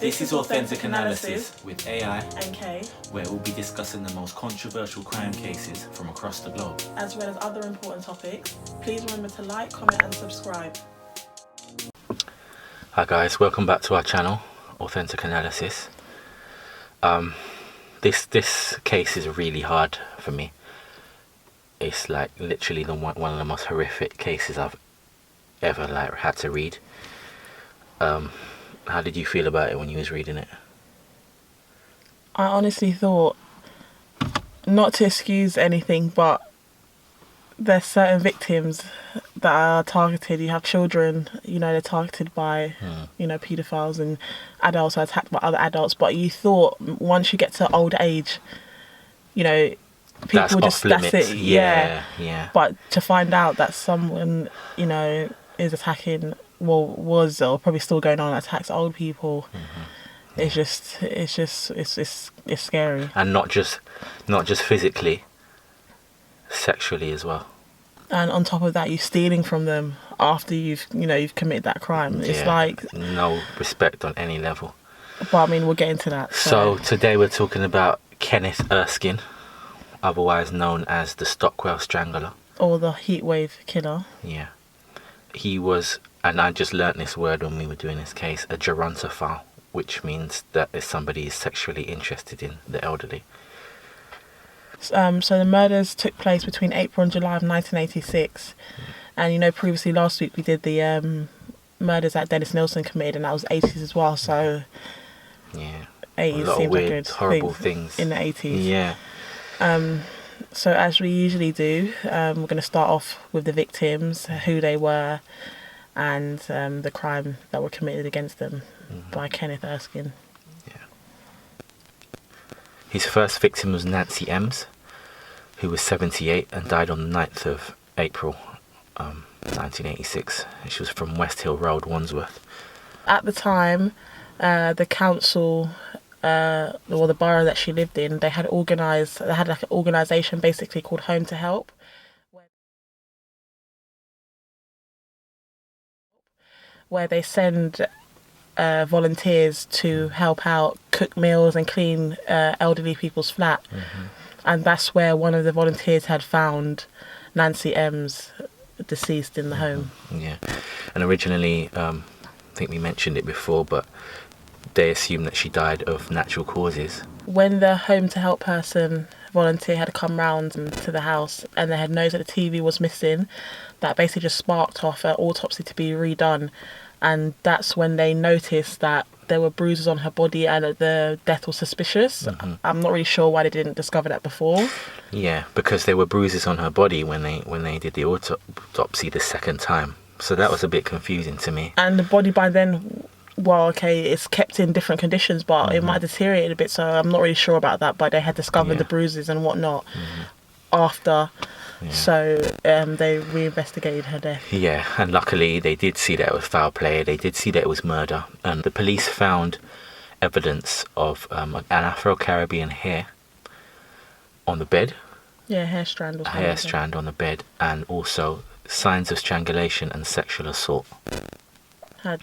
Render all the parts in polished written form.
This is Authentic Analysis with AI and K, where we'll be discussing the most controversial crime cases from across the globe, as well as other important topics. Please remember to like, comment and subscribe. Hi guys, welcome back to our channel, Authentic Analysis. This case is really hard for me. It's like literally one of the most horrific cases I've ever had to read. How did you feel about it when you was reading it? I honestly thought, not to excuse anything, but there's certain victims that are targeted. You have children, they're targeted by, paedophiles, and adults are attacked by other adults. But you thought once you get to old age, people that's it. Yeah. But to find out that someone, is attacking, was or probably still going on, attacks old people. It's scary. And not just physically, sexually as well. And on top of that, you're stealing from them after you've committed that crime. It's like no respect on any level. But we'll get into that. So today we're talking about Kenneth Erskine, otherwise known as the Stockwell Strangler, or the heatwave killer. Yeah, he was, and I just learnt this word when we were doing this case, a gerontophile, which means that if somebody is sexually interested in the elderly. So the murders took place between April and July of 1986. And previously last week we did the murders that Dennis Nilsen committed, and that was 80s as well. So yeah, 80s a lot seems of weird, like horrible things in the 80s. Yeah. So as we usually do, we're going to start off with the victims, who they were, and the crime that were committed against them by Kenneth Erskine. Yeah. His first victim was Nancy Ems, who was 78 and died on the 9th of April 1986. She was from West Hill Road, Wandsworth. At the time, the council, or the borough that she lived in, they had like an organisation basically called Home to Help, where they send volunteers to help out, cook meals and clean elderly people's flat. And that's where one of the volunteers had found Nancy Ems deceased in the home. Yeah, and originally, I think we mentioned it before, but they assumed that she died of natural causes. When the Home to Help volunteer had come round to the house and they had noticed that the TV was missing, that basically just sparked off an autopsy to be redone. And that's when they noticed that there were bruises on her body and that the death was suspicious. I'm not really sure why they didn't discover that before. Yeah, because there were bruises on her body when they did the autopsy the second time. So that was a bit confusing to me. And the body by then, it's kept in different conditions, but it might have deteriorated a bit, so I'm not really sure about that. But they had discovered the bruises and whatnot after. Yeah. So they reinvestigated her death. Yeah, and luckily they did see that it was foul play. They did see that it was murder. And the police found evidence of an Afro-Caribbean hair on the bed. Yeah, hair strand. A hair strand on the bed, and also signs of strangulation and sexual assault had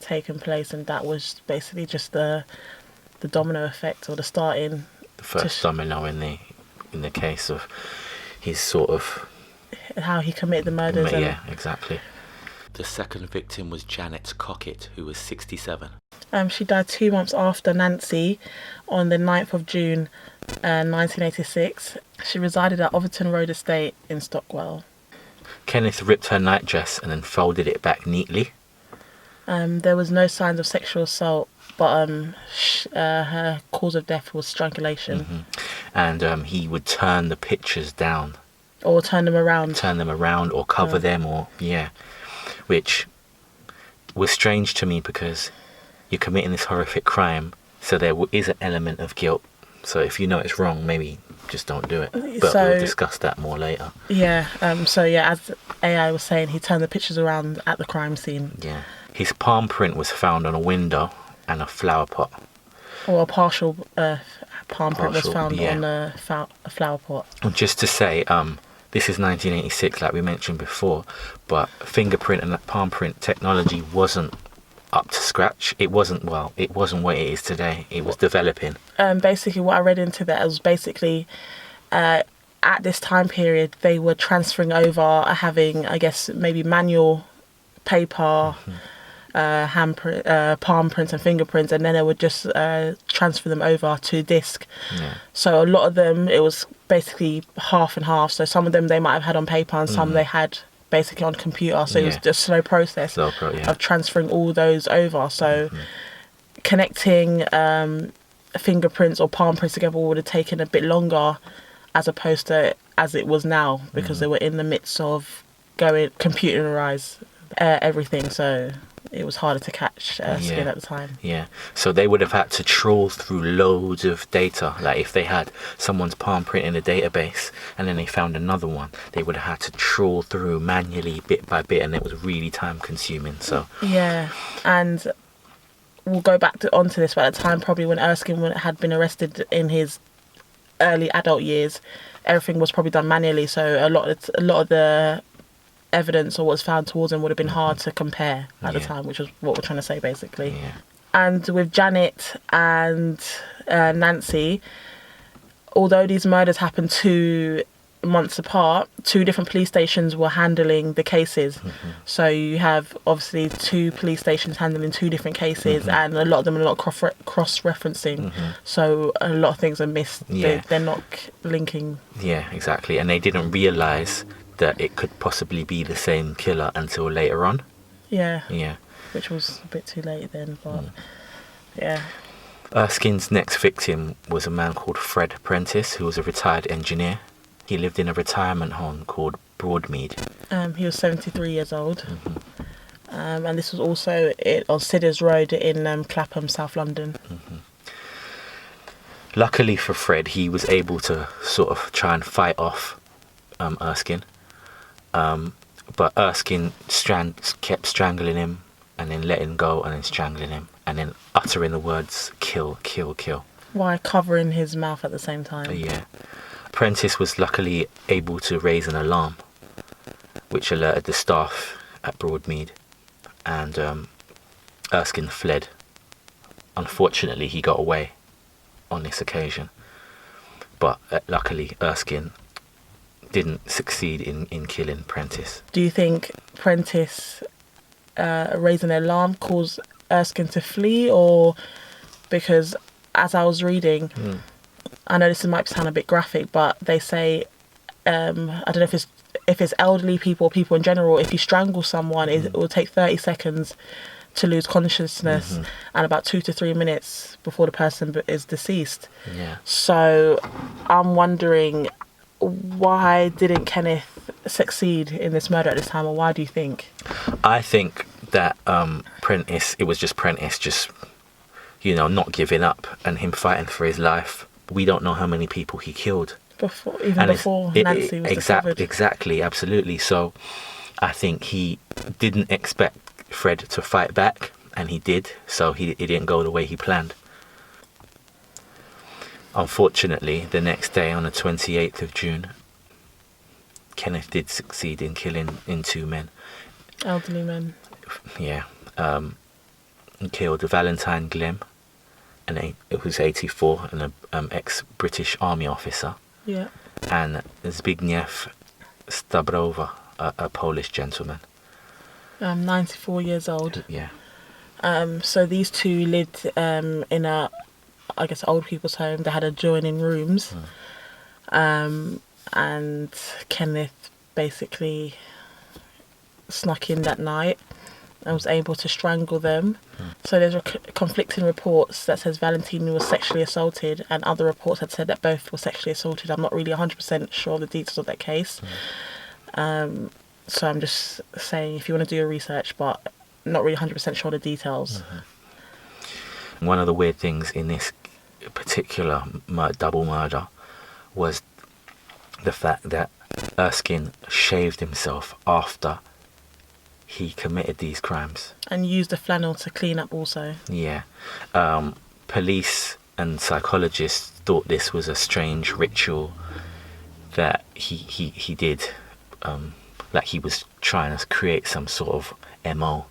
taken place, and that was basically just the domino effect, or the first domino in the case of his sort of how he committed the murders. Yeah, exactly. The second victim was Janet Cockett, who was 67. She died 2 months after Nancy, on the 9th of June 1986. She resided at Overton Road Estate in Stockwell. Kenneth ripped her nightdress and then folded it back neatly. There was no signs of sexual assault, but her cause of death was strangulation. And he would turn the pictures down. Or turn them around. Or cover them, which was strange to me because you're committing this horrific crime, so there is an element of guilt. So if you know it's wrong, maybe just don't do it. But we'll discuss that more later. Yeah, as AI was saying, he turned the pictures around at the crime scene. Yeah. His palm print was found on a window and a flower pot. Or a partial palm print was found on a flower pot. Just to say, this is 1986, like we mentioned before, but fingerprint and palm print technology wasn't up to scratch. It wasn't what it is today. It was developing. Basically, what I read into that was basically at this time period they were transferring over, having, I guess, maybe manual paper, palm prints and fingerprints, and then they would just transfer them over to disc. So a lot of them, it was basically half and half. So some of them they might have had on paper, and some they had basically on computer. So it was just a slow process of transferring all those over. So connecting fingerprints or palm prints together would have taken a bit longer, as opposed to as it was now, because they were in the midst of going computerized everything. So it was harder to catch Erskine at the time. Yeah. So they would have had to trawl through loads of data. Like if they had someone's palm print in a database and then they found another one, they would have had to trawl through manually bit by bit, and it was really time consuming. So yeah, and we'll go back onto this, but at the time probably when Erskine had been arrested in his early adult years, everything was probably done manually. So a lot of the evidence or what was found towards him would have been hard to compare at the time, which is what we're trying to say basically. And with Janet and Nancy, although these murders happened 2 months apart, 2 different police stations were handling the cases. So you have obviously 2 police stations handling 2 different cases, and a lot of them are not cross-referencing. So a lot of things are missed. They're not linking. Yeah, exactly. And they didn't realise that it could possibly be the same killer until later on. Yeah. Which was a bit too late then, but yeah. Erskine's next victim was a man called Fred Apprentice, who was a retired engineer. He lived in a retirement home called Broadmead. He was 73 years old. And this was also on Sidders Road in Clapham, South London. Luckily for Fred, he was able to sort of try and fight off Erskine. But Erskine kept strangling him, and then letting go, and then strangling him, and then uttering the words "kill, kill, kill." While covering his mouth at the same time. Yeah. Apprentice was luckily able to raise an alarm, which alerted the staff at Broadmead, and Erskine fled. Unfortunately, he got away on this occasion, but luckily Erskine didn't succeed in killing Prentice. Do you think Prentice raising an alarm caused Erskine to flee, or because as I was reading, I know this might sound a bit graphic, but they say I don't know if it's elderly people or people in general, if you strangle someone, it will take 30 seconds to lose consciousness and about 2 to 3 minutes before the person is deceased. So I'm wondering, why didn't Kenneth succeed in this murder at this time, or why do you think? I think that Prentice, it was just Prentice just, not giving up, and him fighting for his life. We don't know how many people he killed. Before Nancy was discovered. Exactly, absolutely. So I think he didn't expect Fred to fight back, and he did, so it didn't go the way he planned. Unfortunately, the next day, on the 28th of June, Kenneth did succeed in killing 2 men. Elderly men. Yeah. He killed Valentine Glim, and it was 84, and an ex-British Army officer. Yeah. And Zbigniew Stabrowa, a Polish gentleman. 94 years old. Yeah. So these 2 lived in a, I guess, old people's home. They had adjoining rooms. And Kenneth basically snuck in that night and was able to strangle them. So there's conflicting reports that says Valentine was sexually assaulted, and other reports had said that both were sexually assaulted. I'm not really 100% sure of the details of that case. So I'm just saying, if you want to do your research, but not really 100% sure of the details. One of the weird things in this particular double murder was the fact that Erskine shaved himself after he committed these crimes. And used a flannel to clean up also. Yeah. Police and psychologists thought this was a strange ritual that he did, like he was trying to create some sort of MO.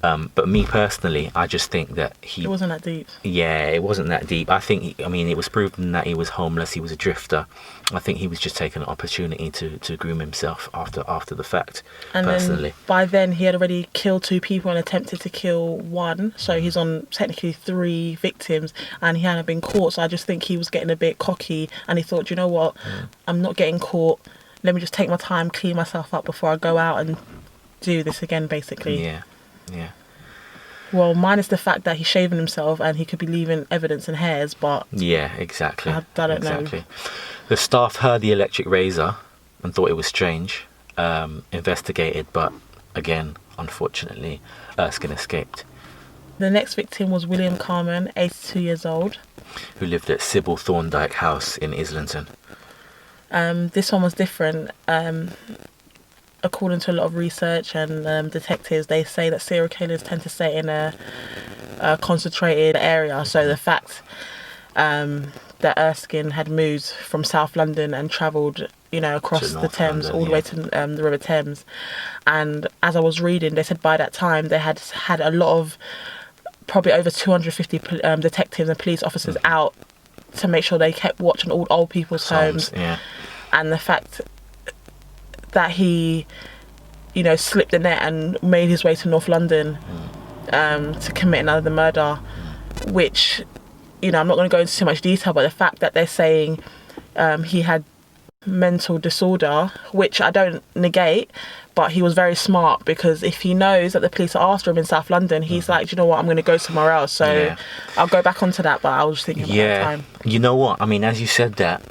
But me personally, I just think that It wasn't that deep. yeah, it wasn't that deep. I think, I mean, it was proven that he was homeless, he was a drifter. I think he was just taking an opportunity to groom himself after the fact, And personally. then by then he had already killed 2 people and attempted to kill 1. So he's on technically 3 victims and he hadn't been caught. So I just think he was getting a bit cocky and he thought, you know what, I'm not getting caught. Let me just take my time, clean myself up before I go out and do this again, basically. Yeah, yeah. Well, minus the fact that he's shaving himself and he could be leaving evidence and hairs, but Yeah, exactly. I don't know. The staff heard the electric razor and thought it was strange, investigated, but again, unfortunately, Erskine escaped, The next victim was William Carman, 82 years old. who lived at Sybil Thorndike House in Islington. This one was different. According to a lot of research and detectives, they say that serial killers tend to stay in a concentrated area. So the fact that Erskine had moved from South London and travelled, across the North Thames, London, all the way to the River Thames. And as I was reading, they said by that time they had had a lot of, probably over 250 detectives and police officers out to make sure they kept watch on all old people's homes. Yeah. And the fact that he, slipped the net and made his way to North London to commit another murder, which, I'm not going to go into too much detail, but the fact that they're saying he had mental disorder, which I don't negate, but he was very smart, because if he knows that the police are after him in South London, he's like, do you know what, I'm going to go somewhere else. So Yeah. I'll go back onto that, but I was thinking about that time. You know what? I mean, as you said that,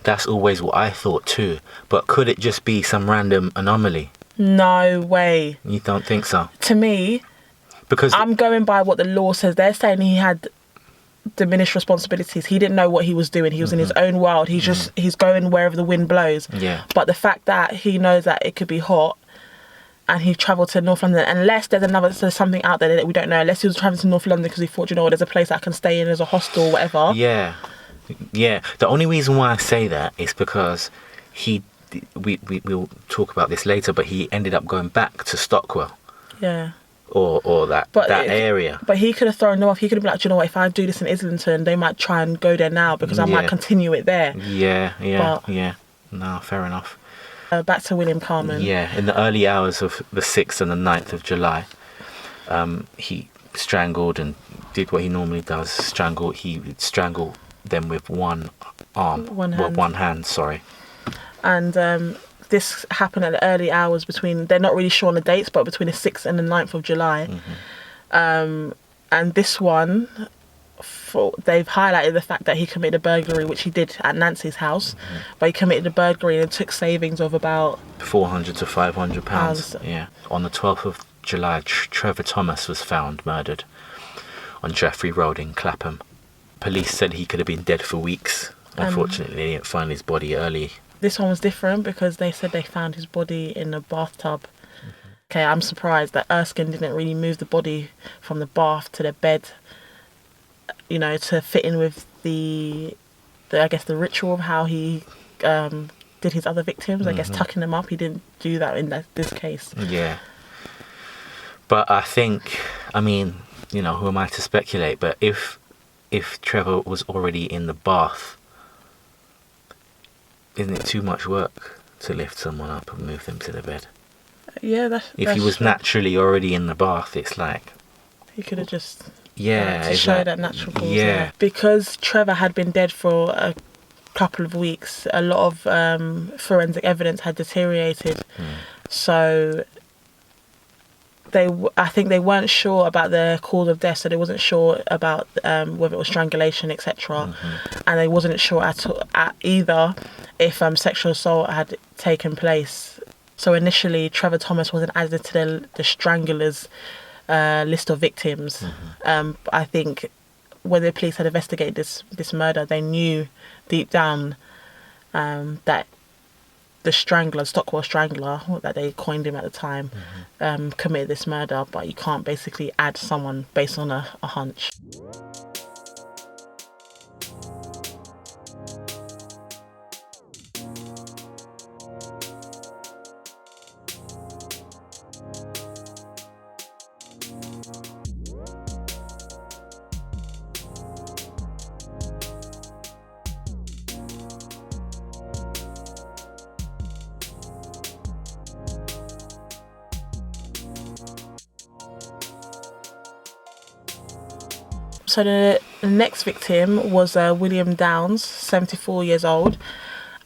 that's always what I thought too. But could it just be some random anomaly? No way. You don't think so? To me, Because I'm going by what the law says. They're saying he had diminished responsibilities. He didn't know what he was doing. He was in his own world. He's going wherever the wind blows. Yeah. But the fact that he knows that it could be hot and he travelled to North London, unless there's something out there that we don't know, unless he was travelling to North London because he thought, there's a place I can stay in as a hostel or whatever. Yeah. The only reason why I say that is because we'll talk about this later, but he ended up going back to Stockwell Yeah. or that area. But he could have thrown them off. He could have been like, do you know what, if I do this in Islington, they might try and go there now because I might continue it there. Yeah. No, fair enough. Back to William Carman. Yeah, in the early hours of the 6th and the 9th of July, he strangled and did what he normally does. He would strangle them with one arm. One hand. One hand, sorry. And this happened at the early hours they're not really sure on the dates, but between the 6th and the 9th of July. And this one, they've highlighted the fact that he committed a burglary, which he did at Nancy's house, but he committed a burglary and took savings of about £400 to £500. Yeah. On the 12th of July, Trevor Thomas was found murdered on Jeffrey Road in Clapham. Police said he could have been dead for weeks. Unfortunately, they didn't find his body early. This one was different because they said they found his body in a bathtub. Okay, I'm surprised that Erskine didn't really move the body from the bath to the bed, to fit in with the I guess the ritual of how he did his other victims. I guess tucking them up. He didn't do that in this case. Yeah. But I think, I mean, who am I to speculate? But if Trevor was already in the bath, isn't it too much work to lift someone up and move them to the bed? Yeah, if he was naturally already in the bath, it's like he could have just to show that natural cause. Yeah, because Trevor had been dead for a couple of weeks. A lot of forensic evidence had deteriorated, so I think they weren't sure about the cause of death, so they wasn't sure about whether it was strangulation, etc. And they wasn't sure at either if sexual assault had taken place. So initially, Trevor Thomas wasn't added to the stranglers list of victims. I think when the police had investigated this murder, they knew deep down that the strangler, Stockwell Strangler, that they coined him at the time, committed this murder. But you can't basically add someone based on a hunch. So the next victim was William Downs, 74 years old.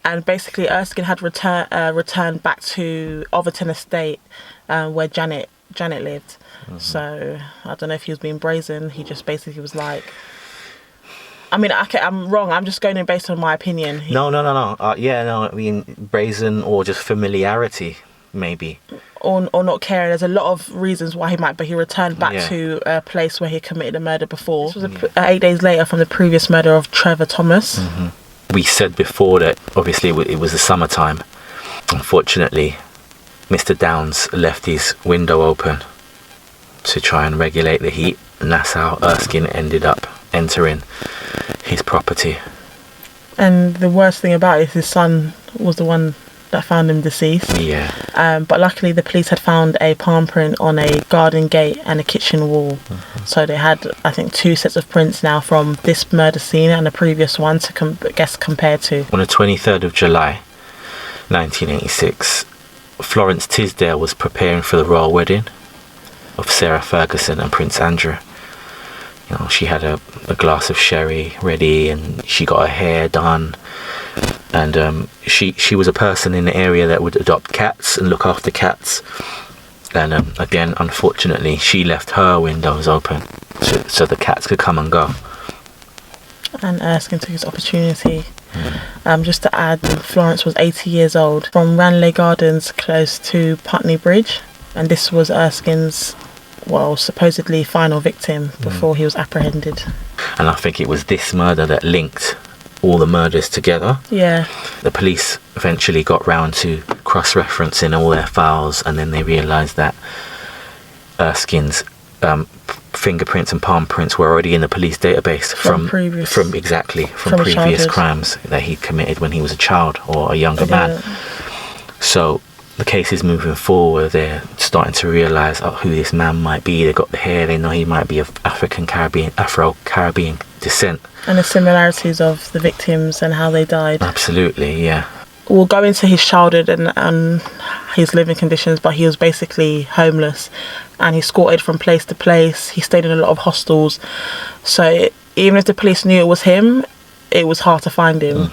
And basically Erskine had returned back to Overton Estate where Janet lived. So I don't know if he was being brazen. He just basically was like... I mean, okay, I'm wrong. I'm just going in based on my opinion. No. I mean, brazen or just familiarity, maybe. Or not caring. There's a lot of reasons why he might, but he returned back to a place where he committed a murder before. This was 8 days later from the previous murder of Trevor Thomas. We said before that obviously it was the summertime. Unfortunately, Mr. Downs left his window open to try and regulate the heat, and that's how Erskine ended up entering his property. And the worst thing about it is his son was the one that found him deceased. But luckily the police had found a palm print on a garden gate and a kitchen wall. So they had, I think, 2 sets of prints now from this murder scene and the previous one to compare to. On the 23rd of July 1986, Florence Tisdale was preparing for the royal wedding of Sarah Ferguson and Prince Andrew. You know, she had a glass of sherry ready and she got her hair done. And she was a person in the area that would adopt cats and look after cats. And again, unfortunately, she left her windows open so the cats could come and go. And Erskine took his opportunity. Just to add, Florence was 80 years old, from Ranelagh Gardens close to Putney Bridge. And this was Erskine's, supposedly final victim before he was apprehended. And I think it was this murder that linked all the murders together. The police eventually got round to cross-referencing all their files, and then they realised that Erskine's fingerprints and palm prints were already in the police database from previous crimes that he committed when he was a child or a younger man. So the case is moving forward. They're starting to realise who this man might be. They got the hair. They know he might be of Afro-Caribbean descent. And the similarities of the victims and how they died. Absolutely, yeah. We'll go into his childhood and his living conditions, but he was basically homeless and he squatted from place to place. He stayed in a lot of hostels. So even if the police knew it was him, it was hard to find him.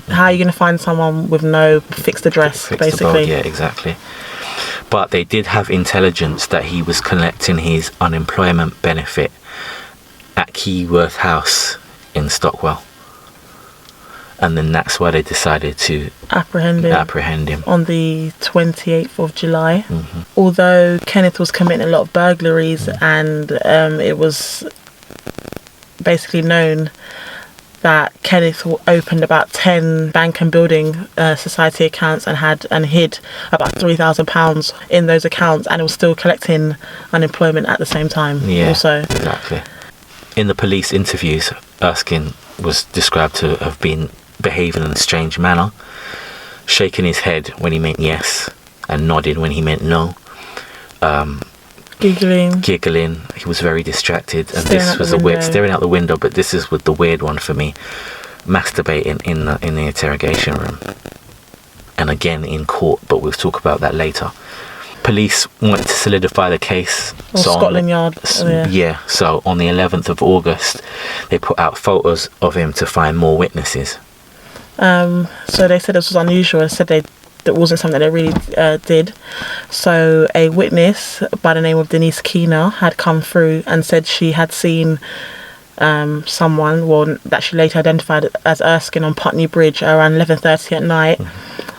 How are you going to find someone with no fixed address, basically? Yeah, exactly. But they did have intelligence that he was collecting his unemployment benefit at Keyworth House in Stockwell. And then that's why they decided to apprehend him on the 28th of July. Although Kenneth was committing a lot of burglaries and it was basically known that Kenneth opened about 10 bank and building society accounts and hid about £3,000 in those accounts, and it was still collecting unemployment at the same time. Also, exactly. In the police interviews, Erskine was described to have been behaving in a strange manner, shaking his head when he meant yes and nodding when he meant no. Giggling. He was very distracted, and this was staring out the window. But this is the weird one for me: masturbating in the interrogation room, and again in court. But we'll talk about that later. Police wanted to solidify the case. Scotland Yard. So on the 11th of August, they put out photos of him to find more witnesses. So they said this was unusual. They said that wasn't something they really did. So a witness by the name of Denise Keener had come through and said she had seen someone, that she later identified as Erskine, on Putney Bridge around 11:30 at night,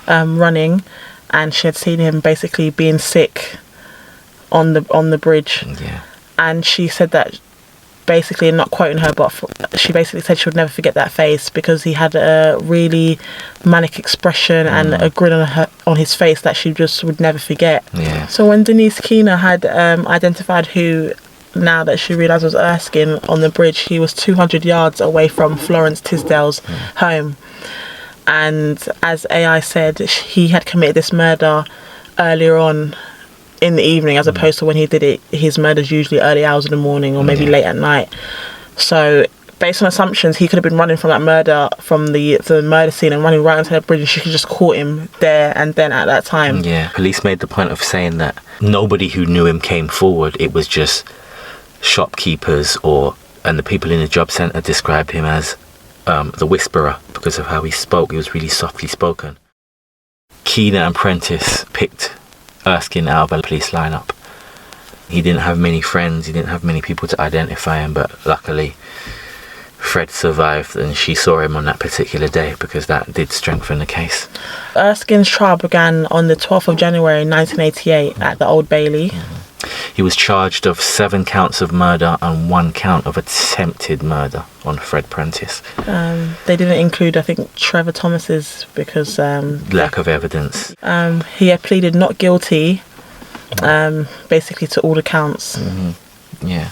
running, and she had seen him basically being sick on the bridge. And she said that, basically, not quoting her, but she basically said she would never forget that face because he had a really manic expression and a grin on his face that she just would never forget. So when Denise Keener had identified who, now that she realised was Erskine on the bridge, he was 200 yards away from Florence Tisdale's home. And as AI said, he had committed this murder earlier on in the evening, as opposed to when he did it, his murder's usually early hours in the morning or maybe late at night. So based on assumptions, he could have been running from that murder, from the murder scene, and running right onto the bridge, and she could just caught him there and then at that time. Police made the point of saying that nobody who knew him came forward. It was just shopkeepers or And the people in the job centre described him as the whisperer because of how he spoke. He was really softly spoken. Keener and Apprentice picked Erskine out of a police lineup. He didn't have many friends, he didn't have many people to identify him, but luckily Fred survived and she saw him on that particular day because that did strengthen the case. Erskine's trial began on the 12th of January 1988 at the Old Bailey. He was charged of 7 counts of murder and 1 count of attempted murder on Fred Prentice. They didn't include, I think, Trevor Thomas's because... lack of evidence. He had pleaded not guilty, basically to all the counts. Yeah.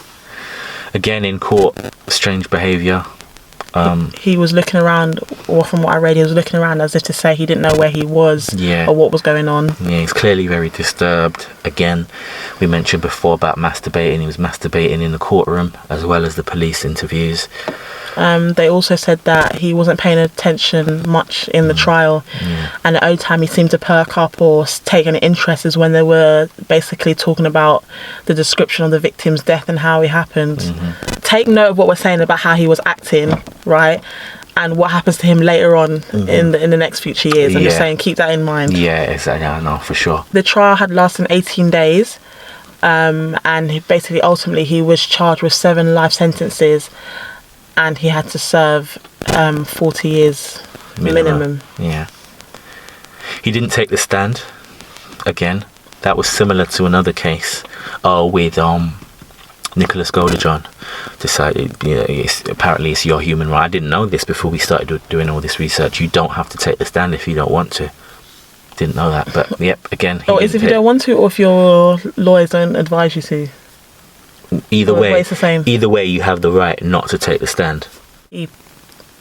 Again, in court, strange behaviour. He was looking around, or from what I read, he was looking around as if to say he didn't know where he was or what was going on. Yeah, he's clearly very disturbed. Again, we mentioned before about masturbating. He was masturbating in the courtroom as well as the police interviews. They also said that he wasn't paying attention much in the trial, and the only time he seemed to perk up or take an interest is when they were basically talking about the description of the victim's death and how it happened. Take note of what we're saying about how he was acting, right, and what happens to him later on in the next future years. I'm just saying, keep that in mind. Yeah, exactly. I know, for sure. The trial had lasted 18 days, and basically, ultimately, he was charged with 7 life sentences, and he had to serve 40 years minimum. Yeah. He didn't take the stand. Again, that was similar to another case with Nicholas Golderjohn. Decided, apparently it's your human right. I didn't know this before we started doing all this research. You don't have to take the stand if you don't want to. Didn't know that, but yep, again. Is if you don't want to, or if your lawyers don't advise you to? Either way, it's the same. Either way, you have the right not to take the stand. He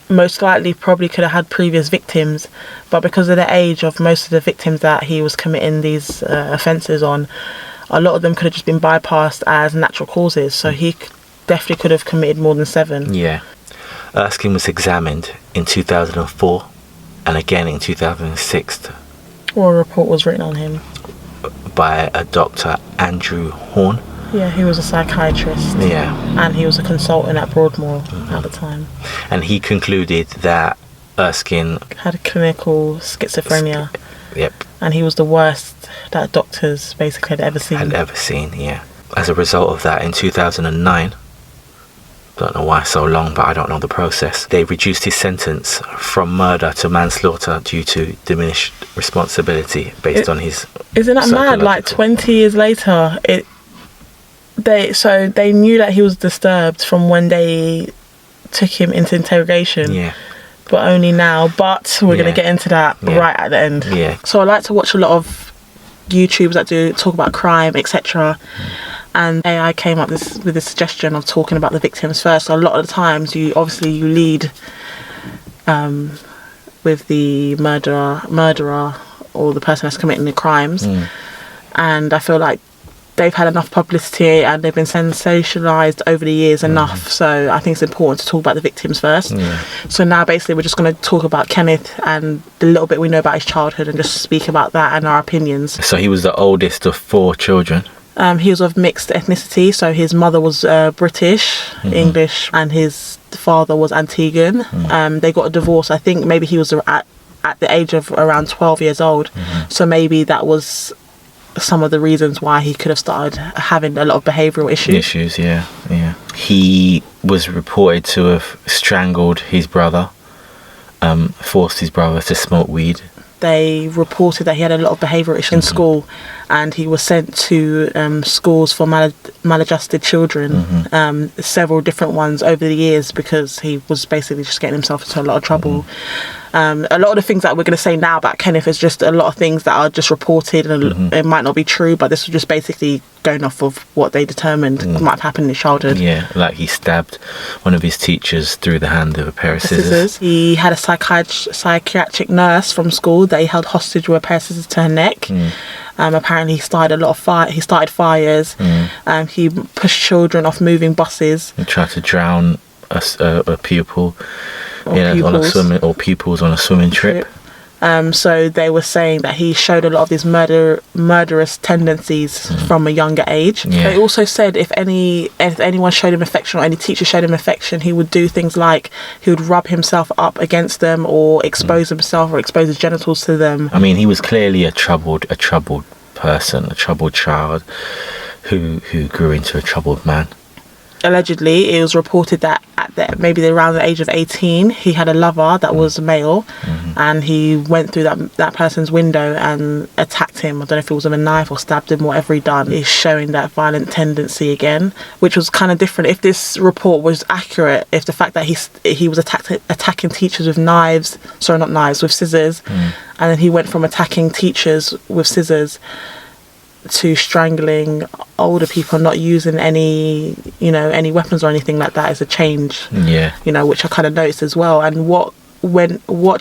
most likely probably could have had previous victims, but because of the age of most of the victims that he was committing these offences on, a lot of them could have just been bypassed as natural causes. So he definitely could have committed more than 7. Yeah. Erskine was examined in 2004 and again in 2006. Or a report was written on him by a Dr. Andrew Horn. Yeah, he was a psychiatrist. Yeah. And he was a consultant at Broadmoor at the time. And he concluded that Erskine had a clinical schizophrenia. Yep. And he was the worst that doctors basically had ever seen. Yeah. As a result of that, in 2009, don't know why so long, but I don't know the process, they reduced his sentence from murder to manslaughter due to diminished responsibility based on his... Isn't that mad? Like 20 years later, they knew that he was disturbed from when they took him into interrogation. Yeah. But only now. But we're going to get into that right at the end. Yeah. So I like to watch a lot of YouTubers that do talk about crime, etc. And AI came up with this suggestion of talking about the victims first. So a lot of the times you lead with the murderer or the person that's committing the crimes. And I feel like they've had enough publicity and they've been sensationalized over the years enough. So I think it's important to talk about the victims first. So now basically we're just going to talk about Kenneth and the little bit we know about his childhood and just speak about that and our opinions. So he was the oldest of 4 children. He was of mixed ethnicity, so his mother was British, English, and his father was Antiguan. They got a divorce. I think maybe he was at the age of around 12 years old. So maybe that was some of the reasons why he could have started having a lot of behavioural issues. Yeah. He was reported to have strangled his brother, forced his brother to smoke weed. They reported that he had a lot of behavioural issues in school, and he was sent to schools for maladjusted children, several different ones over the years, because he was basically just getting himself into a lot of trouble. A lot of the things that we're going to say now about Kenneth is just a lot of things that are just reported, and it might not be true, but this was just basically going off of what they determined might have happened in his childhood. Yeah, like he stabbed one of his teachers through the hand with a pair of scissors. He had a psychiatric nurse from school that he held hostage with a pair of scissors to her neck. Apparently he started fires. He pushed children off moving buses. He tried to drown a pupil. Pupils on a swimming trip. So they were saying that he showed a lot of these murderous tendencies from a younger age. They also said if anyone showed him affection, or any teacher showed him affection, he would do things like he would rub himself up against them, or expose himself, or expose his genitals to them. I mean, he was clearly a troubled person, a troubled child who grew into a troubled man. Allegedly, it was reported that maybe around the age of 18, he had a lover that was male, and he went through that person's window and attacked him. I don't know if it was with a knife or stabbed him, whatever he done. He's showing that violent tendency again, which was kind of different. If this report was accurate, if the fact that he was attacking teachers with with scissors, and then he went from attacking teachers with scissors to strangling older people, not using any weapons or anything like that, is a change. Which I kind of noticed as well. And what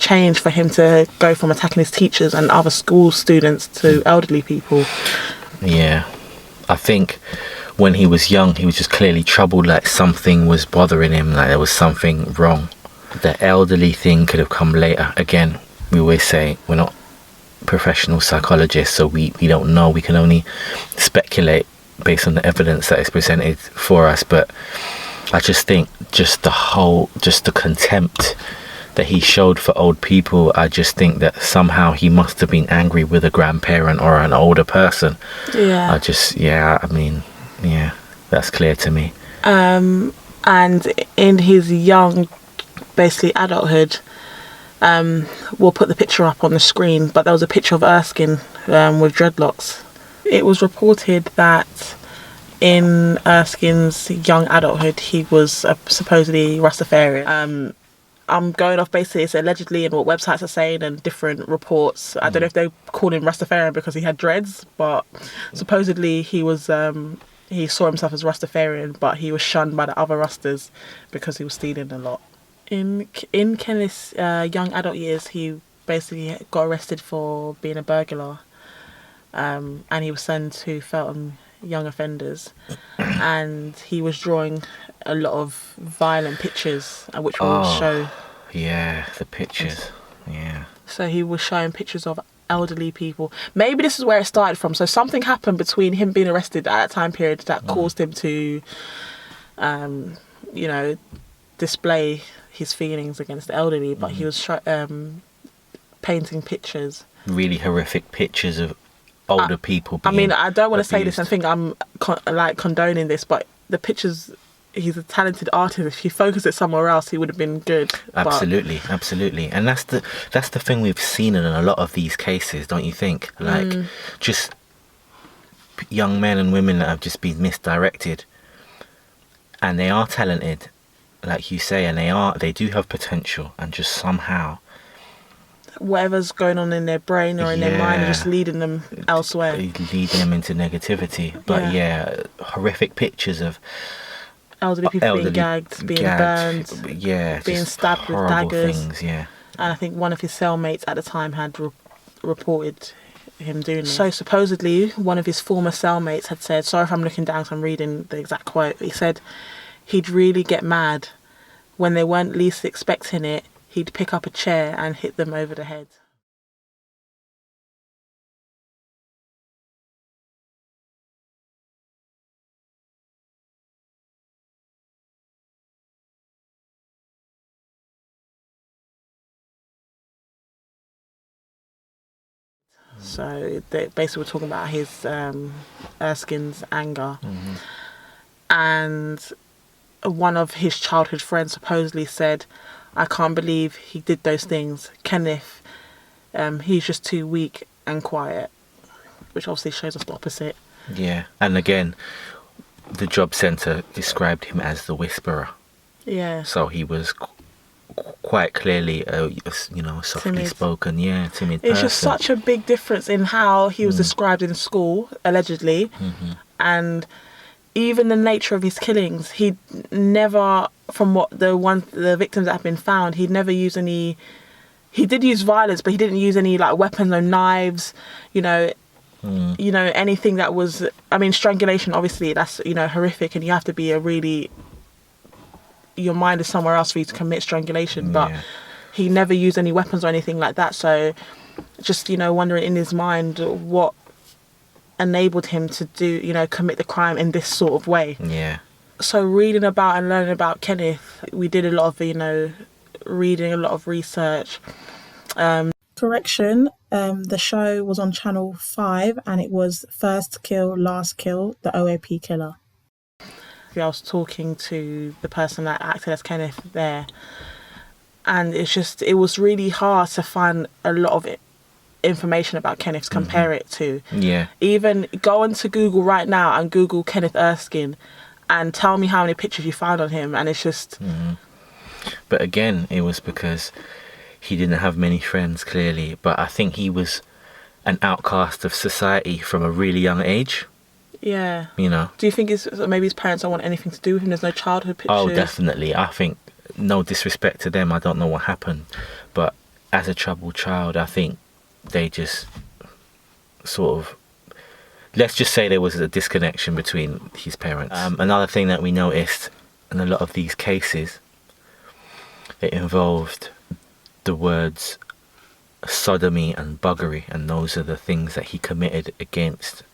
changed for him to go from attacking his teachers and other school students to elderly people? I think when he was young, he was just clearly troubled, like something was bothering him, like there was something wrong. The elderly thing could have come later. Again, we always say we're not professional psychologists, so we don't know. We can only speculate based on the evidence that is presented for us. But I just think just the contempt that he showed for old people, I just think that somehow he must have been angry with a grandparent or an older person. That's clear to me. And in his young, basically adulthood, we'll put the picture up on the screen, but there was a picture of Erskine with dreadlocks. It was reported that in Erskine's young adulthood, he was supposedly Rastafarian. I'm going off basically, it's allegedly, and what websites are saying and different reports. I don't know if they called him Rastafarian because he had dreads, but supposedly he was he saw himself as Rastafarian, but he was shunned by the other Rastas because he was stealing a lot. In Kenneth's young adult years, he basically got arrested for being a burglar, and he was sent to Feltham Young Offenders, and he was drawing a lot of violent pictures, which will show. Yeah, the pictures. Yeah. So he was showing pictures of elderly people. Maybe this is where it started from. So something happened between him being arrested at that time period that caused him to, display his feelings against the elderly. But he was painting pictures. Really horrific pictures of older people being I mean, I don't want to say this abused. and think I'm condoning this, but the pictures, he's a talented artist. If he focused it somewhere else, he would have been good. Absolutely. And that's the thing we've seen in a lot of these cases, don't you think? Like, just young men and women that have just been misdirected, and they are talented, like you say, and they do have potential, and just somehow whatever's going on in their brain or in their mind is just leading them elsewhere. Leading them into negativity. But horrific pictures of elderly people being gagged, being burned, being stabbed with daggers. Things, yeah. And I think one of his cellmates at the time had reported him doing this. So supposedly one of his former cellmates had said, sorry if I'm looking down, so I'm reading the exact quote. He said he'd really get mad when they weren't least expecting it. He'd pick up a chair and hit them over the head. So they basically were talking about his Erskine's anger. And one of his childhood friends supposedly said, I can't believe he did those things. Kenneth, he's just too weak and quiet, which obviously shows us the opposite. Yeah, and again, the job centre described him as the whisperer. Yeah. So he was quite clearly, softly timid. spoken, timid It's person. just such a big difference in how he was described in school, allegedly, and even the nature of his killings. He never, from what the victims that have been found, he'd never used any. He did use violence, but he didn't use any like weapons or knives. Anything that was. I mean, strangulation. Obviously, that's horrific, and you have to be your mind is somewhere else for you to commit strangulation. But he never used any weapons or anything like that. So just, wondering in his mind what enabled him to commit the crime in this sort of way. Yeah. So reading about and learning about Kenneth, we did a lot of, reading, a lot of research. Correction, the show was on Channel 5 and it was First Kill, Last Kill, the OAP killer. I was talking to the person that acted as Kenneth there, and it was really hard to find a lot of information about Kenneth to compare it to. Yeah. Even go onto Google right now and Google Kenneth Erskine and tell me how many pictures you found on him, and it's just... But again, it was because he didn't have many friends, clearly, but I think he was an outcast of society from a really young age. Yeah. Do you think maybe his parents don't want anything to do with him? There's no childhood pictures? Oh, definitely. I think, no disrespect to them, I don't know what happened, but as a troubled child, I think they just sort of... Let's just say there was a disconnection between his parents. Another thing that we noticed in a lot of these cases, it involved the words sodomy and buggery, and those are the things that he committed against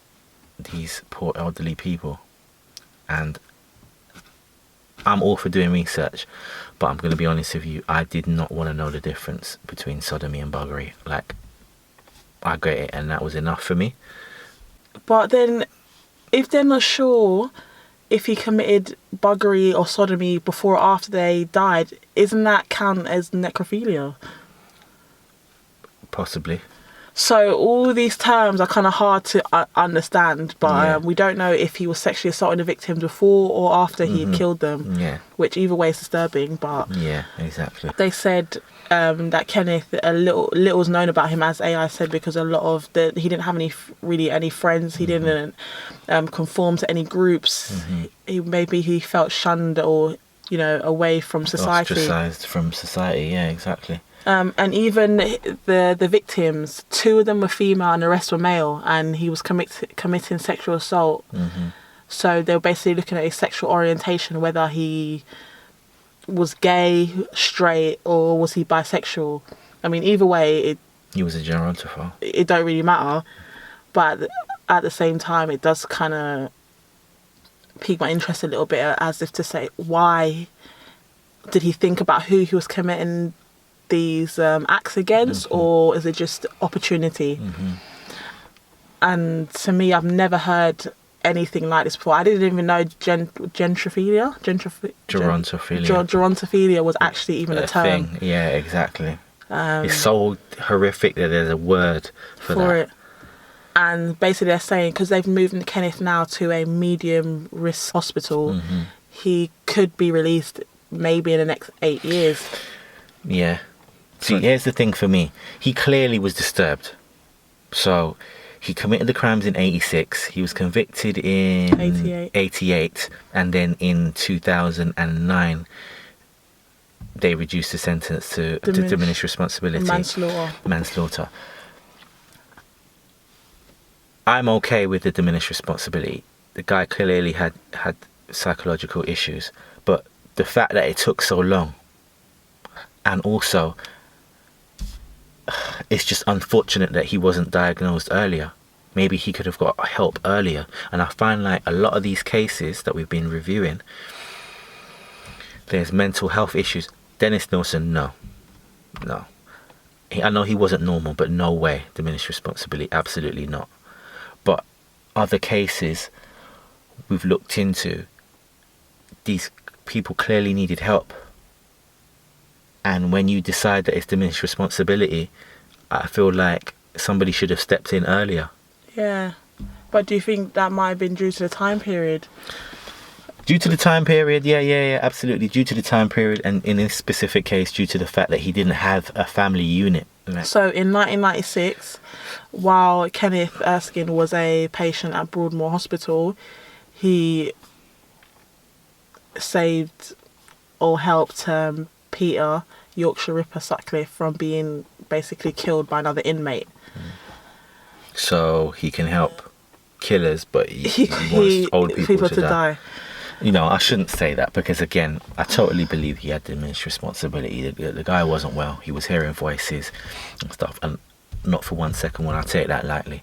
these poor elderly people. And I'm all for doing research, but I'm going to be honest with you, I did not want to know the difference between sodomy and buggery. Like, I get it, and that was enough for me. But then, if they're not sure if he committed buggery or sodomy before or after they died, isn't that count as necrophilia? Possibly. So all these terms are kind of hard to understand, but we don't know if he was sexually assaulting the victims before or after he had killed them. Yeah. Which either way is disturbing, but... Yeah, exactly. They said that Kenneth, a little was known about him, as AI said, because a lot of he didn't have any friends. He didn't conform to any groups. He felt shunned or, away from society. Ostracized from society, yeah, exactly. And even the victims, 2 of them were female and the rest were male, and he was committing sexual assault. So they were basically looking at his sexual orientation, whether he was gay, straight, or was he bisexual. I mean, either way, he was a gerontophile. It don't really matter, but at the same time, it does kind of pique my interest a little bit, as if to say, why did he think about who he was committing these acts against, or is it just opportunity? And to me, I've never heard anything like this before. I didn't even know gerontophilia was actually even a term. Thing. Yeah, exactly. It's so horrific that there's a word for it. And basically they're saying, because they've moved Kenneth now to a medium risk hospital, he could be released maybe in the next 8 years. Yeah. See, here's the thing for me. He clearly was disturbed. So he committed the crimes in 86. He was convicted in 88. And then in 2009, they reduced the sentence to diminished responsibility. Manslaughter. I'm okay with the diminished responsibility. The guy clearly had psychological issues. But the fact that it took so long, and also... it's just unfortunate that he wasn't diagnosed earlier. Maybe he could have got help earlier. And I find like a lot of these cases that we've been reviewing, there's mental health issues. Dennis Nilsen, no. I know he wasn't normal, but no way. Diminished responsibility, absolutely not. But other cases we've looked into, these people clearly needed help. And when you decide that it's diminished responsibility, I feel like somebody should have stepped in earlier. Yeah. But do you think that might have been due to the time period? Due to the time period, yeah, absolutely. Due to the time period, and in this specific case, due to the fact that he didn't have a family unit. So in 1996, while Kenneth Erskine was a patient at Broadmoor Hospital, he saved or helped Peter, Yorkshire Ripper Sutcliffe, from being basically killed by another inmate. So he can help killers, but he wants old people to die. You know, I shouldn't say that because, again, I totally believe he had diminished responsibility. The guy wasn't well. He was hearing voices and stuff, and not for 1 second will I take that lightly.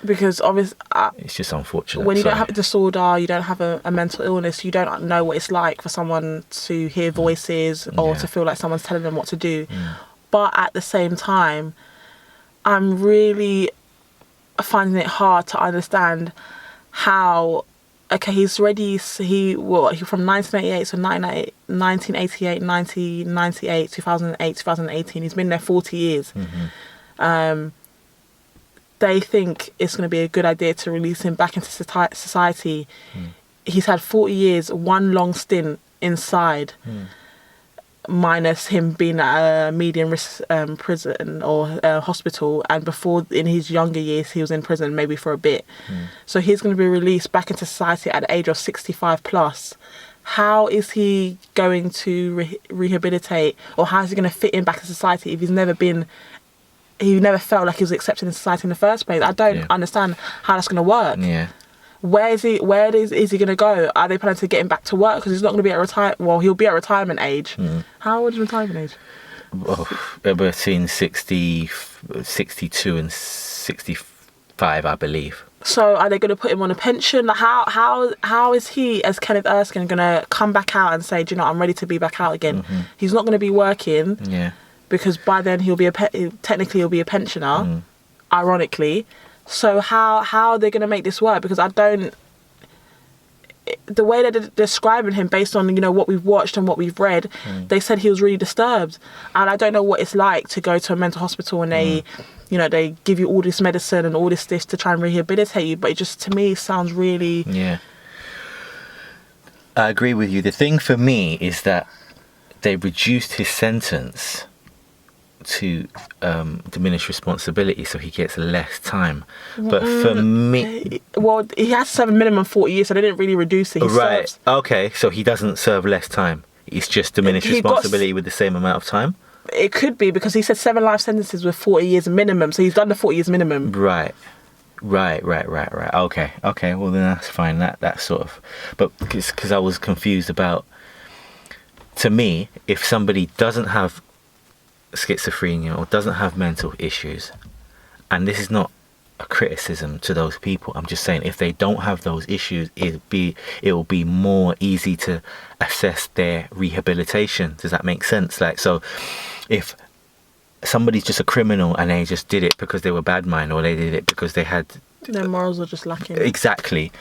Because obviously, it's just unfortunate. When you don't have a disorder, you don't have a mental illness, you don't know what it's like for someone to hear voices or to feel like someone's telling them what to do. But at the same time, I'm really finding it hard to understand how, okay, he's already, he from 1988, so 1988, 1998, 2008, 2018, he's been there 40 years. They think it's going to be a good idea to release him back into society. He's had 40 years, one long stint inside, minus him being at a medium risk prison or hospital, and before, in his younger years, he was in prison maybe for a bit. So he's going to be released back into society at the age of 65 plus. How is he going to rehabilitate, or how is he going to fit in back in society if he's never been... He never felt like he was accepted in society in the first place? I don't understand how that's going to work. Where is he going to go? Are they planning to get him back to work? Because he's not going to be at he'll be at retirement age. How old is retirement age? Well, between 62 and 65, I believe. So are they going to put him on a pension? How is he, as Kenneth Erskine, going to come back out and say, do you know, I'm ready to be back out again? He's not going to be working. Because by then he'll be technically he'll be a pensioner, ironically. So how are they going to make this work? Because the way that they're describing him, based on, you know, what we've watched and what we've read, they said he was really disturbed, and I don't know what it's like to go to a mental hospital and they, you know, they give you all this medicine and all this to try and rehabilitate you, but it just, to me, sounds really... I agree with you. The thing for me is that they reduced his sentence to diminish responsibility, so he gets less time. But for me, well, he has to serve a minimum 40 years, so they didn't really reduce it. Okay, so he doesn't serve less time. It's just diminished responsibility with the same amount of time. It could be, because he said 7 life sentences with 40 years minimum, so he's done the 40 years minimum. Right. Okay. Well, then that's fine. That sort of, but because I was confused about. To me, if somebody doesn't have schizophrenia or doesn't have mental issues, and this is not a criticism to those people, I'm just saying, if they don't have those issues, it will be more easy to assess their rehabilitation. Does that make sense? Like, so if somebody's just a criminal and they just did it because they were bad mind, or they did it because they had their morals are just lacking, exactly,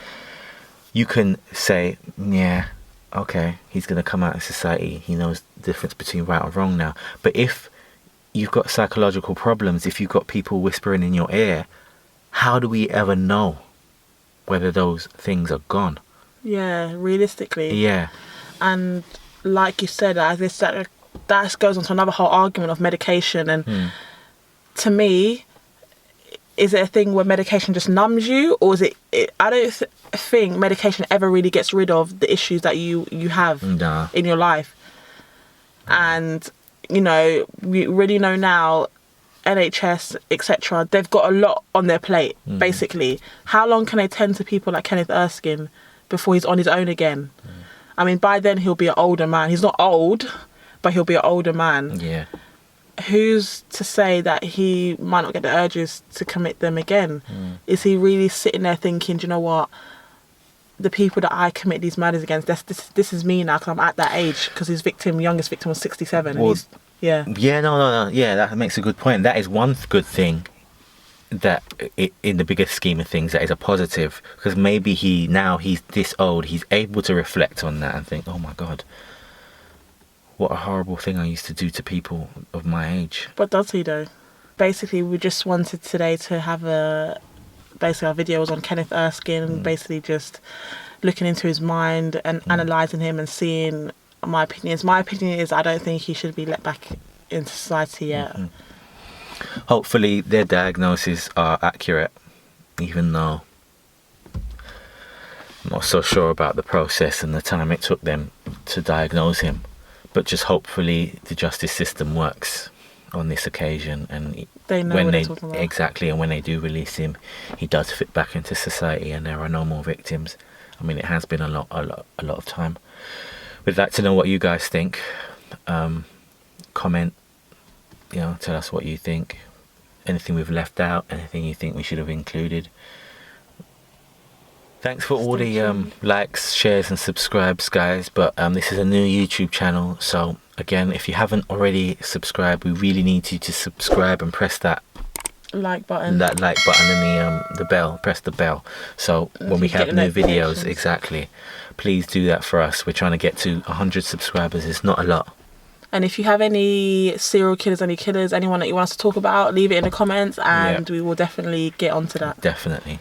you can say, okay, he's going to come out of society, he knows the difference between right or wrong now. But if you've got psychological problems, if you've got people whispering in your ear, how do we ever know whether those things are gone? Realistically. And like you said, that goes on to another whole argument of medication. And to me, is it a thing where medication just numbs you, or is it I don't think medication ever really gets rid of the issues that you have in your life. And, you know, we already know now, NHS, etc., they've got a lot on their plate, basically. How long can they tend to people like Kenneth Erskine before he's on his own again? I mean, by then he'll be an older man. He's not old, but he'll be an older man. Who's to say that he might not get the urges to commit them again? Is he really sitting there thinking, do you know what, the people that I commit these murders against, this is me now, because I'm at that age, because his youngest victim was 67. Well, and no, that makes a good point. That is one good thing that in the bigger scheme of things, that is a positive, because maybe he's this old, he's able to reflect on that and think, oh my God, what a horrible thing I used to do to people of my age. But does he though? Basically, we just wanted today to have our video was on Kenneth Erskine, basically just looking into his mind and analysing him and seeing my opinions. My opinion is I don't think he should be let back into society yet. Hopefully their diagnoses are accurate, even though I'm not so sure about the process and the time it took them to diagnose him. But just hopefully the justice system works on this occasion, and they know what they're talking about. Exactly, and when they do release him, he does fit back into society and there are no more victims. I mean, it has been a lot of time. We'd like to know what you guys think. Comment, tell us what you think. Anything we've left out, anything you think we should have included. Thanks for all the likes, shares and subscribes, guys. But this is a new YouTube channel, so again, if you haven't already subscribed, we really need you to subscribe and press that like button. That like button and the bell. Press the bell. So when we have new videos, exactly, please do that for us. We're trying to get to 100 subscribers. It's not a lot. And if you have any serial killers, any killers, anyone that you want us to talk about, leave it in the comments, and we will definitely get onto that. Definitely.